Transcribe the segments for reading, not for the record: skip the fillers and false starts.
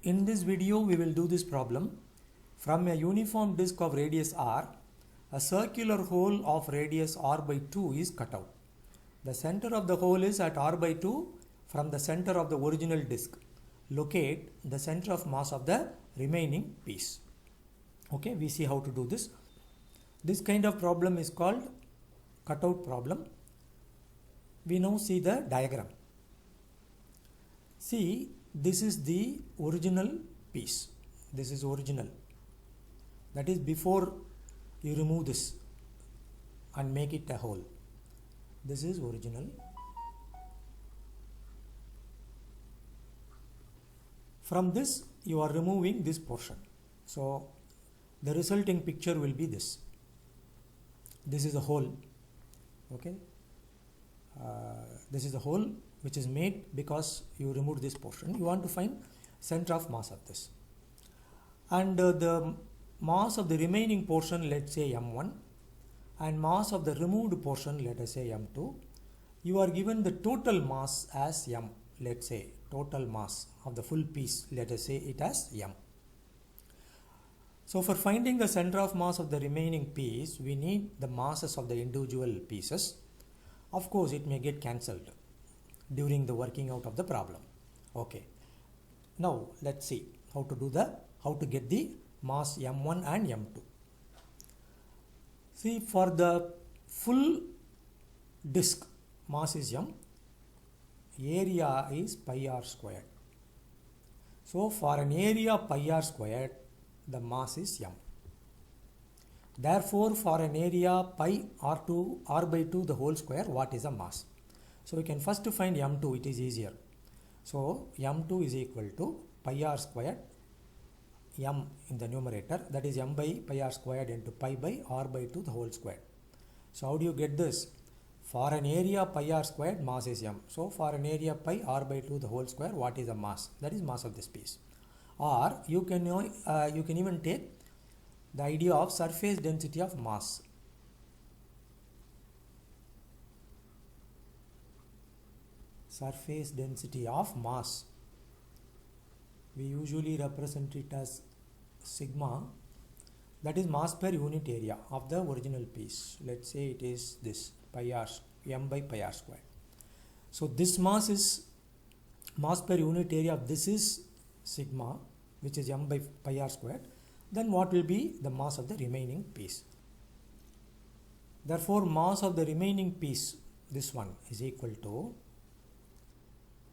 In this video we will do this problem. From a uniform disk of radius r, a circular hole of radius r by 2 is cut out. The center of the hole is at r by 2 from the center of the original disk. Locate the center of mass of the remaining piece. Okay, we see how to do this. This kind of problem is called cutout problem. We now see the diagram. See, this is the original piece. This is original. That is before you remove this and make it a hole. This is original. From this you are removing this portion. So the resulting picture will be this. This is a hole. Okay. This is a hole which is made because you removed this portion. You want to find center of mass of this. And the mass of the remaining portion, let's say m1, and mass of the removed portion, let us say m2. You are given the total mass as m. Let's say total mass of the full piece, let us say it as m. So for finding the center of mass of the remaining piece, we need the masses of the individual pieces. Of course, it may get cancelled during the working out of the problem. Okay. Now let's see how to get the mass m1 and m2. See, for the full disk, mass is m, area is pi r squared. So for an area pi r squared, the mass is m. Therefore, for an area pi r by 2 the whole square, what is the mass? So we can first find m2, it is easier. So m2 is equal to pi r squared, m in the numerator, that is m by pi r squared into pi by r by 2 the whole square. So how do you get this? For an area pi r squared, mass is m. So for an area pi r by 2 the whole square, what is the mass? That is mass of this piece. Or you can even take the idea of surface density of mass. Surface density of mass. We usually represent it as sigma. That is mass per unit area of the original piece. Let's say it is this pi r, m by pi r squared. So this mass is mass per unit area of this is sigma, which is m by pi r squared. Then what will be the mass of the remaining piece? Therefore, mass of the remaining piece, this one, is equal to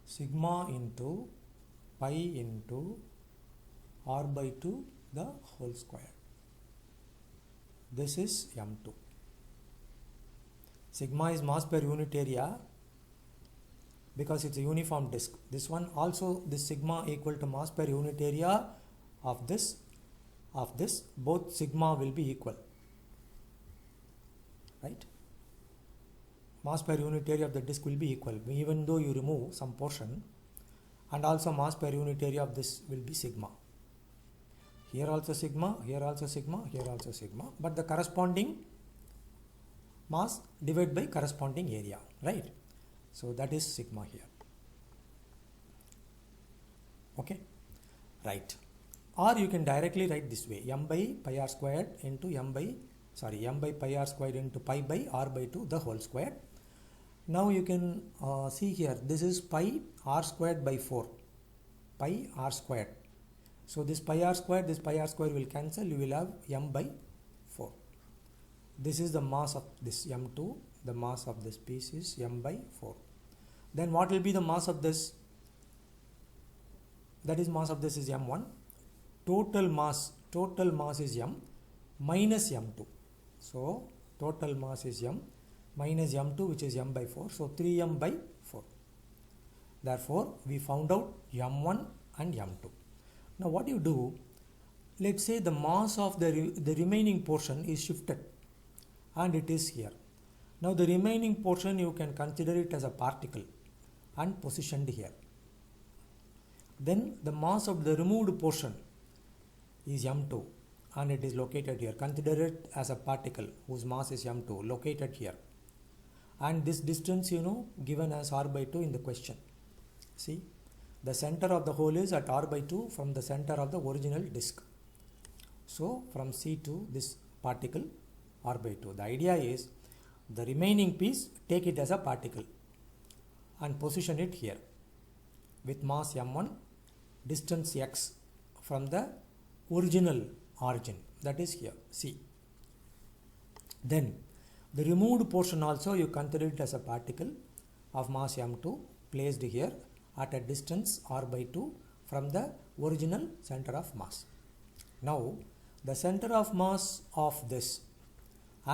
sigma into pi into r by 2 the whole square. This is m2. Sigma is mass per unit area because it's a uniform disk. This one also, this sigma equal to mass per unit area of this. Both sigma will be equal, right? Mass per unit area of the disk will be equal even though you remove some portion, and also mass per unit area of this will be sigma. Here also sigma, here also sigma, here also sigma, but the corresponding mass divided by corresponding area, right? So that is sigma here. Okay, right. Or you can directly write this way, m by pi r squared into m by pi r squared into pi by r by 2 the whole square. Now you can see here, this is pi r squared by 4, pi r squared. So this pi r squared will cancel, you will have m by 4. This is the mass of this m2, the mass of this piece is m by 4. Then what will be the mass of this? That is, mass of this is m1. Total mass is m minus m2. So total mass is m minus m2, which is m by 4. So 3m by 4. Therefore, we found out m1 and m2. Now what you do? Let's say the mass of the remaining portion is shifted and it is here. Now the remaining portion you can consider it as a particle and positioned here. Then the mass of the removed portion is m2 and it is located here. Consider it as a particle whose mass is m2 located here. And this distance given as r by 2 in the question. See, The center of the hole is at r by 2 from the center of the original disk. So from C to this particle r by 2. The idea is the remaining piece, take it as a particle and position it here with mass m1, distance x from the original origin, that is here C. Then the removed portion also you consider it as a particle of mass m2 placed here at a distance r by 2 from the original center of mass. Now the center of mass of this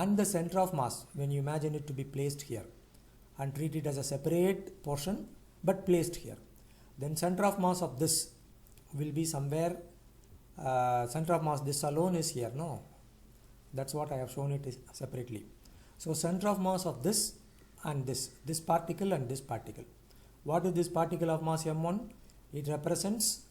and the center of mass, when you imagine it to be placed here and treat it as a separate portion but placed here, then center of mass of this will be somewhere, center of mass this alone is here, no, that's what I have shown it is separately. So center of mass of this and this particle and this particle. What is this particle of mass m1? It represents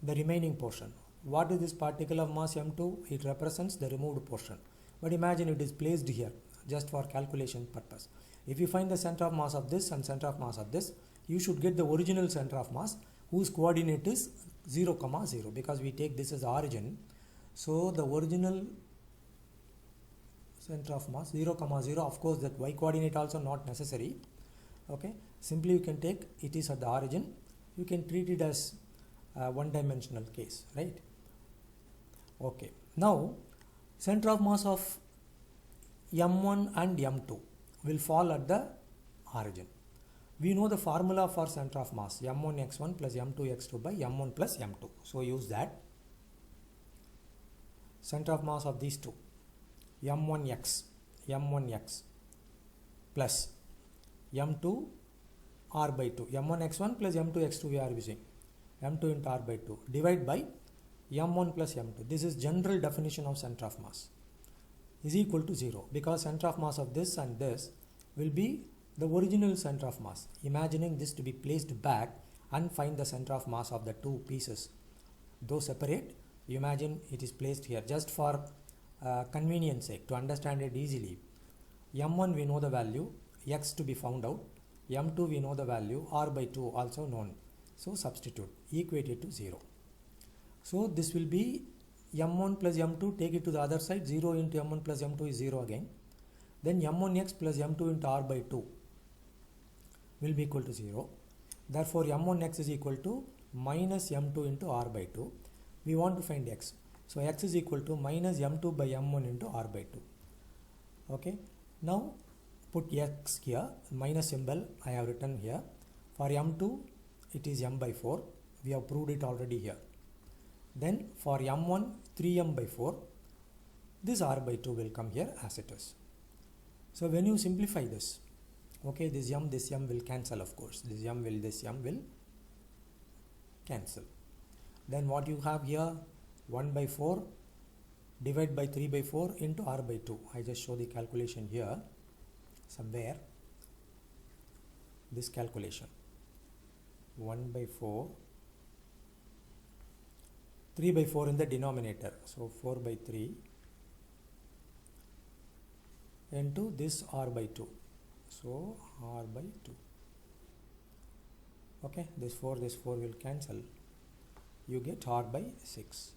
the remaining portion. What is this particle of mass m2? It represents the removed portion. But imagine it is placed here just for calculation purpose. If you find the center of mass of this and center of mass of this, you should get the original center of mass whose coordinate is 0, 0, because we take this as origin. So the original center of mass 0, 0, of course that y coordinate also not necessary. Okay, simply you can take it is at the origin, you can treat it as a one-dimensional case, right? Okay, now center of mass of m1 and m2 will fall at the origin. We know the formula for center of mass, m1x1 plus m2x2 by m1 plus m2. So use that. Center of mass of these two, m1x plus m2 r by 2, m1x1 plus m2x2 we are using, m2 into r by 2, divide by m1 plus m2. This is general definition of center of mass is equal to 0, because center of mass of this and this will be the original center of mass. Imagining this to be placed back and find the center of mass of the two pieces, though separate, you imagine it is placed here just for convenience sake to understand it easily. m1 we know the value, x to be found out, m2 we know the value, r by 2 also known. So substitute, equate it to 0. So this will be m1 plus m2, take it to the other side, 0 into m1 plus m2 is 0 again. Then m1x plus m2 into r by 2 will be equal to 0. Therefore m1x is equal to minus m2 into r by 2. We want to find x. So x is equal to minus m2 by m1 into r by 2. Okay. Now put x here, minus symbol I have written here. For m2 it is m by 4. We have proved it already here. Then for m1 3m by 4, this r by 2 will come here as it is. So when you simplify this, okay, this m will cancel, of course. This m will cancel. Then what you have here, 1 by 4 divided by 3 by 4 into r by 2. I just show the calculation here somewhere. This calculation, 1 by 4, 3 by 4 in the denominator. So 4 by 3 into this r by 2. So r by 2. Okay, this 4 will cancel. You get r by 6.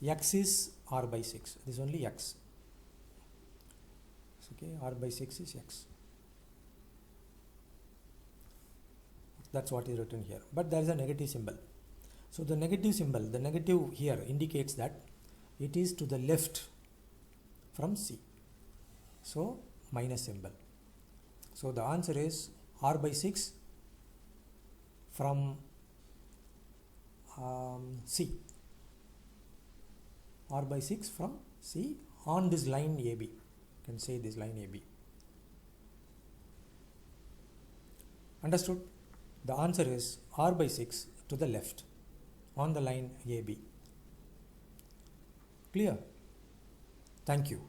X is r by 6. This is only x. Okay, r by 6 is x. That's what is written here. But there is a negative symbol. So the negative symbol, the negative here indicates that it is to the left from C. So minus symbol. So the answer is r by 6 from C. R by 6 from C on this line AB. You can say this line AB. Understood? The answer is r by 6 to the left on the line AB. Clear? Thank you.